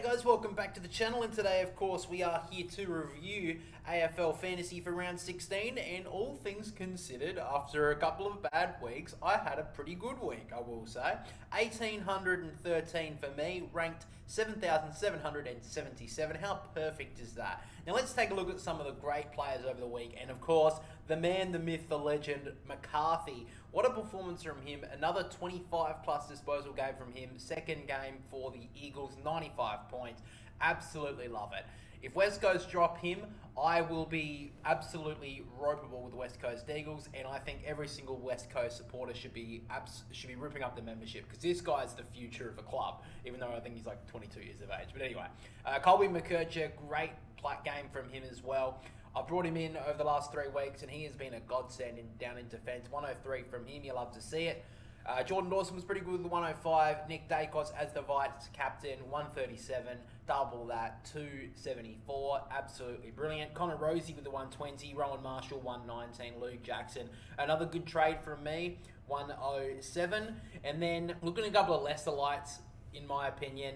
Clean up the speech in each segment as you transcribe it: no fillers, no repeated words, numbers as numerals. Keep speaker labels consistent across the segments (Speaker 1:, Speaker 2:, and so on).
Speaker 1: G'day guys, welcome back to the channel, and today of course we are here to review AFL Fantasy for round 16, and all things considered, after a couple of bad weeks, I had a pretty good week, I will say. 1,813 for me, ranked 7,777. How perfect is that? Now let's take a look at some of the great players over the week, and of course, the man, the myth, the legend, McCarthy. What a performance from him. Another 25 plus disposal game from him. Second game for the Eagles, 95 points. Absolutely love it. If West Coast drop him, I will be absolutely ropeable with the West Coast Eagles, and I think every single West Coast supporter should be ripping up the membership, because this guy is the future of the club, even though I think he's like 22 years of age. But anyway, Colby McKercher, great game from him as well. I brought him in over the last 3 weeks, and he has been a godsend down in defence. 103 from him, you love to see it. Jordan Dawson was pretty good with the 105. Nick Dacos as the vice captain, 137. Double that, 274. Absolutely brilliant. Connor Rosie with the 120. Rowan Marshall, 119. Luke Jackson, another good trade from me, 107. And then looking at a couple of lesser lights, in my opinion,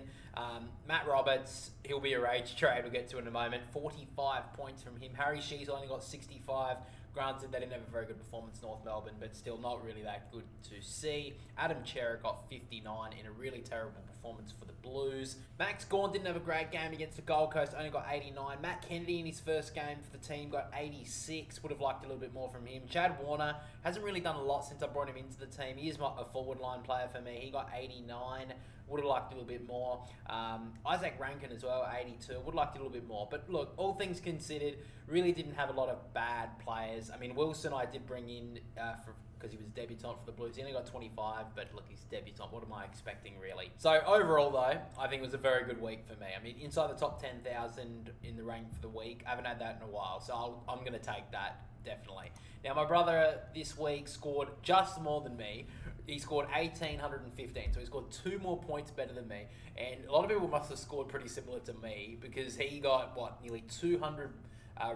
Speaker 1: Matt Roberts, he'll be a rage trade, we'll get to in a moment. 45 points from him. Harry Shee's only got 65. Granted, they didn't have a very good performance, North Melbourne, but still not really that good to see. Adam Chera got 59 in a really terrible performance for the Blues. Max Gawn didn't have a great game against the Gold Coast, only got 89. Matt Kennedy in his first game for the team got 86. Would have liked a little bit more from him. Chad Warner hasn't really done a lot since I brought him into the team. He is a forward line player for me. He got 89. Would have liked a little bit more. Isaac Rankin as well, 82. Would have liked a little bit more. But look, all things considered, really didn't have a lot of bad players. I mean, Wilson I did bring in because he was debutant for the Blues. He only got 25, but look, he's debutant. What am I expecting, really? So overall, though, I think it was a very good week for me. I mean, inside the top 10,000 in the rank for the week. I haven't had that in a while, so I'm going to take that. Definitely. Now, my brother this week scored just more than me. He scored 1,815, so he scored 2 more points better than me. And a lot of people must have scored pretty similar to me, because he got, nearly 200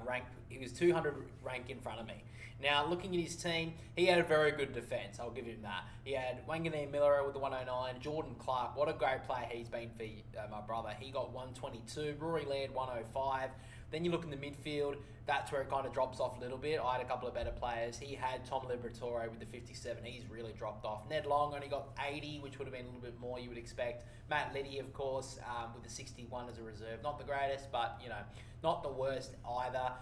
Speaker 1: rank. He was 200 rank in front of me. Now, looking at his team, he had a very good defence. I'll give him that. He had Wanganeen Miller with the 109. Jordan Clark, what a great player he's been for my brother. He got 122. Rory Laird, 105. Then you look in the midfield, that's where it kind of drops off a little bit. I had a couple of better players. He had Tom Liberatore with the 57. He's really dropped off. Ned Long only got 80, which would have been a little bit more you would expect. Matt Liddy, of course, with the 61 as a reserve. Not the greatest, but, not the worst either.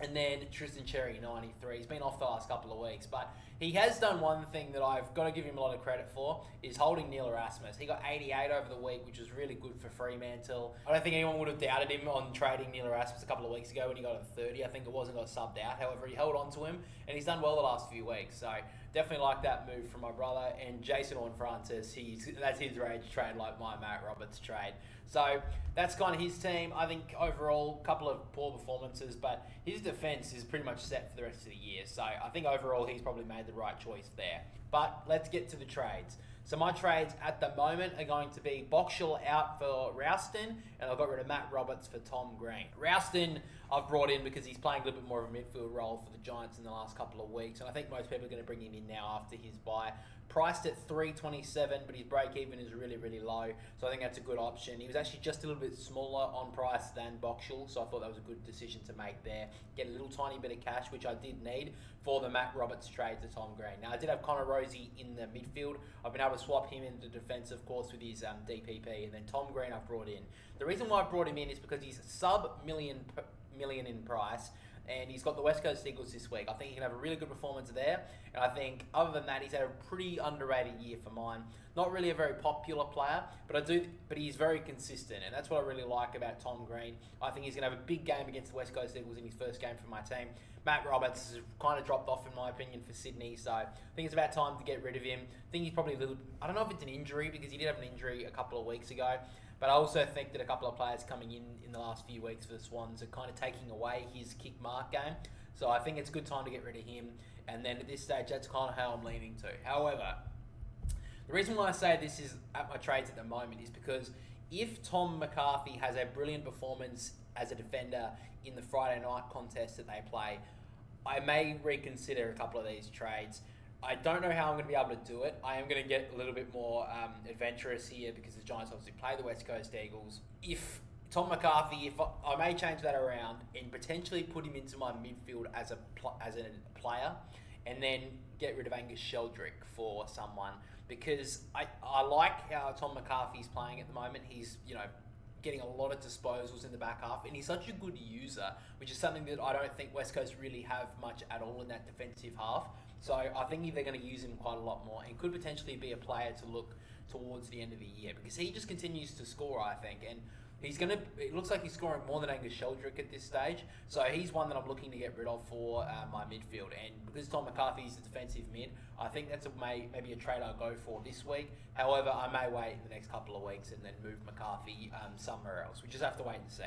Speaker 1: And then Tristan Cherry, 93. He's been off the last couple of weeks, but he has done one thing that I've got to give him a lot of credit for, is holding Neil Erasmus. He got 88 over the week, which was really good for Fremantle. I don't think anyone would have doubted him on trading Neil Erasmus a couple of weeks ago when he got a 30. I think it wasn't got subbed out. However, he held on to him, and he's done well the last few weeks. So definitely like that move from my brother. And Jason Horne-Francis, that's his rage trade, like my Matt Roberts trade. So that's kind of his team. I think overall, a couple of poor performances, but his defence is pretty much set for the rest of the year. So I think overall, he's probably made the right choice there. But let's get to the trades. So my trades at the moment are going to be Boxall out for Rouston, and I've got rid of Matt Roberts for Tom Green. Rouston I've brought in because he's playing a little bit more of a midfield role for the Giants in the last couple of weeks, and I think most people are going to bring him in now after his bye. Priced at 327, but his break even is really, really low, so I think that's a good option. He was actually just a little bit smaller on price than Boxall, so I thought that was a good decision to make there. Get a little tiny bit of cash, which I did need for the Matt Roberts trade to Tom Green. Now, I did have Connor Rosie in the midfield. I've been able to swap him into defence, of course, with his DPP, and then Tom Green I've brought in. The reason why I brought him in is because he's sub-million in price, and he's got the West Coast Eagles this week. I think he can have a really good performance there, and I think other than that, he's had a pretty underrated year for mine. Not really a very popular player, but he's very consistent, and that's what I really like about Tom Green. I think he's going to have a big game against the West Coast Eagles in his first game for my team. Matt Roberts has kind of dropped off, in my opinion, for Sydney, so I think it's about time to get rid of him. I think he's probably I don't know if it's an injury, because he did have an injury a couple of weeks ago, but I also think that a couple of players coming in the last few weeks for the Swans are kind of taking away his kick mark game. So I think it's a good time to get rid of him. And then at this stage, that's kind of how I'm leaning to. However, the reason why I say this is at my trades at the moment is because if Tom McCarthy has a brilliant performance as a defender in the Friday night contest that they play, I may reconsider a couple of these trades. I don't know how I'm going to be able to do it. I am going to get a little bit more adventurous here because the Giants obviously play the West Coast Eagles. If Tom McCarthy, if I may change that around and potentially put him into my midfield as a player, and then get rid of Angus Sheldrick for someone, because I like how Tom McCarthy's playing at the moment. He's, getting a lot of disposals in the back half, and he's such a good user, which is something that I don't think West Coast really have much at all in that defensive half. So I think they're going to use him quite a lot more, and could potentially be a player to look towards the end of the year, because he just continues to score, I think, and it looks like he's scoring more than Angus Sheldrick at this stage, so he's one that I'm looking to get rid of for my midfield. And because Tom McCarthy is a defensive mid, I think that's maybe a trade I'll go for this week. However, I may wait in the next couple of weeks and then move McCarthy somewhere else. We just have to wait and see.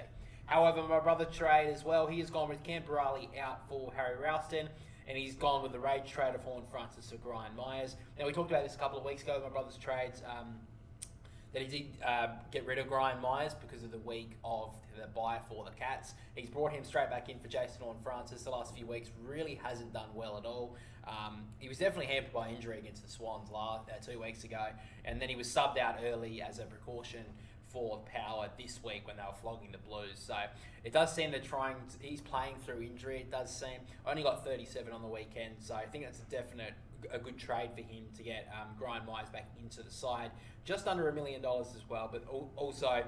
Speaker 1: However, my brother trade as well, he has gone with Camperali out for Harry Ralston, and he's gone with the rage trade of Horn Francis for Brian Myers. Now, we talked about this a couple of weeks ago, my brother's trades, that he did get rid of Brian Myers because of the week of the bye for the Cats. He's brought him straight back in for Jason Horne-Francis. The last few weeks really hasn't done well at all. He was definitely hampered by injury against the Swans 2 weeks ago, and then he was subbed out early as a precaution for Power this week when they were flogging the Blues. So it does seem he's playing through injury. It does seem only got 37 on the weekend, so I think that's a good trade for him to get Brian Myers back into the side. Just under $1 million as well, but also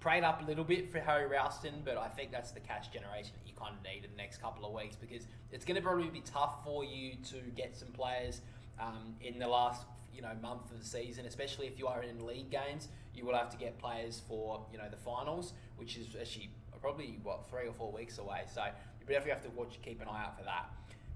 Speaker 1: prayed up a little bit for Harry Ralston, but I think that's the cash generation that you kind of need in the next couple of weeks, because it's going to probably be tough for you to get some players in the last month of the season, especially if you are in league games. You will have to get players for the finals, which is actually probably 3 or 4 weeks away. So you definitely have to keep an eye out for that.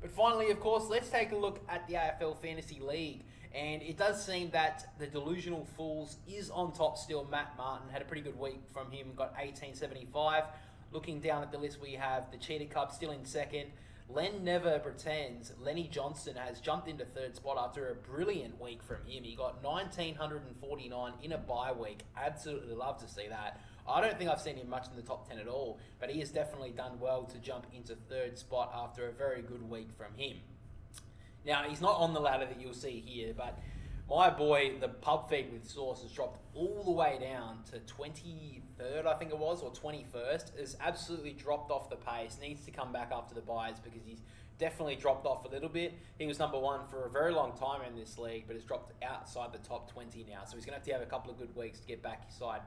Speaker 1: But finally, of course, let's take a look at the AFL Fantasy League. And it does seem that the Delusional Fools is on top still. Matt Martin had a pretty good week from him, got 1875. Looking down at the list, we have the Cheetah Cup still in second. Len Never Pretends. Lenny Johnston has jumped into third spot after a brilliant week from him. He got 1,949 in a bye week. Absolutely love to see that. I don't think I've seen him much in the top 10 at all, but he has definitely done well to jump into third spot after a very good week from him. Now, he's not on the ladder that you'll see here, but my boy, the Pub Feed with Sauce, has dropped all the way down to 23rd, I think it was, or 21st. Has absolutely dropped off the pace. Needs to come back after the buys because he's definitely dropped off a little bit. He was number one for a very long time in this league, but has dropped outside the top 20 now. So he's going to have a couple of good weeks to get back inside,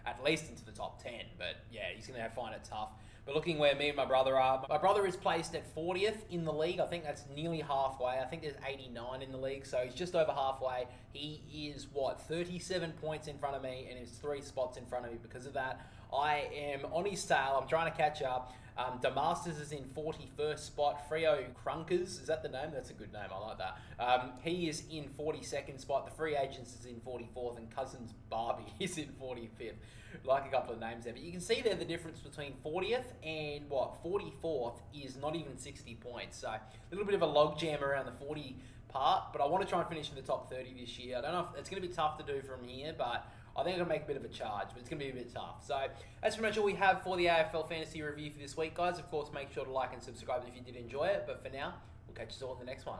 Speaker 1: at least into the top 10. But yeah, he's going to find it tough. But looking where me and my brother are, my brother is placed at 40th in the league. I think that's nearly halfway. I think there's 89 in the league, so he's just over halfway. He is, 37 points in front of me, and is 3 spots in front of me because of that. I am on his tail. I'm trying to catch up. Demasters is in 41st spot. Freo Crunkers, is that the name? That's a good name. I like that. He is in 42nd spot. The Free Agents is in 44th, and Cousins Barbie is in 45th. Like a couple of names there, but you can see there the difference between 40th and 44th is not even 60 points. So a little bit of a logjam around the 40 part, but I want to try and finish in the top 30 this year. I don't know if it's going to be tough to do from here, but I think I'm going to make a bit of a charge, but it's going to be a bit tough. So that's pretty much all we have for the AFL Fantasy Review for this week, guys. Of course, make sure to like and subscribe if you did enjoy it, but for now, we'll catch you all in the next one.